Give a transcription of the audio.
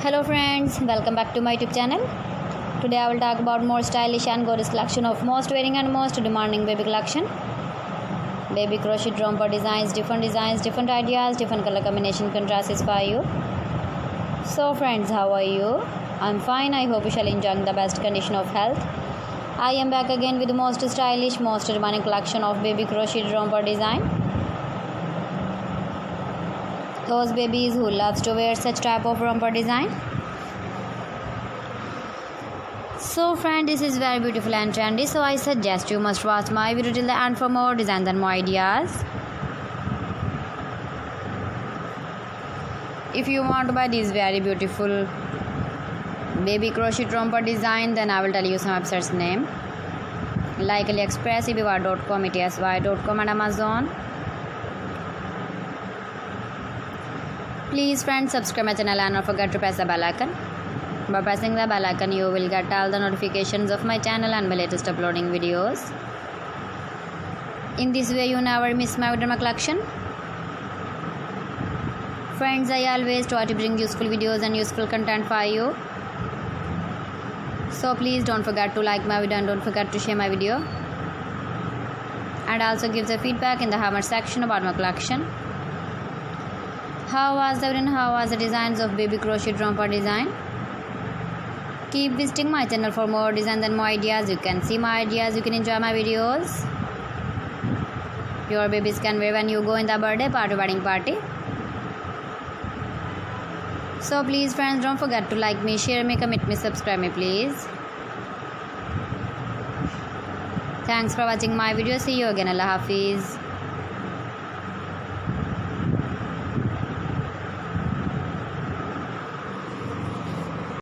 Hello friends, welcome back to my YouTube channel. Today I will talk about more stylish and gorgeous collection of most wearing and most demanding baby collection. Baby crochet romper designs, different ideas, different color combination contrasts for you. So friends, how are you? I'm fine. I hope you shall enjoy the best condition of health. I am back again with the most stylish, most demanding collection of baby crochet romper design. Those babies who loves to wear such type of romper design. So friend, this is very beautiful and trendy, so I suggest you must watch my video till the end for more designs and more ideas. If you want to buy this very beautiful baby crochet romper design, then I will tell you some websites name like AliExpress, eBay.com, ETSY.com and Amazon. Please friends, subscribe my channel and don't forget to press the bell icon. By pressing the bell icon, you will get all the notifications of my channel and my latest uploading videos. In this way, you never miss my video collection. Friends, I always try to bring useful videos and useful content for you. So please don't forget to like my video and don't forget to share my video. And also give the feedback in the comment section about my collection. How was the designs of baby crochet romper design? Keep visiting my channel for more designs and more ideas. You can see my ideas, you can enjoy my videos. Your babies can wear when you go in the birthday party, wedding party. So please friends, don't forget to like me, share me, comment me, subscribe me please. Thanks for watching my video. See you again. Allah Hafiz.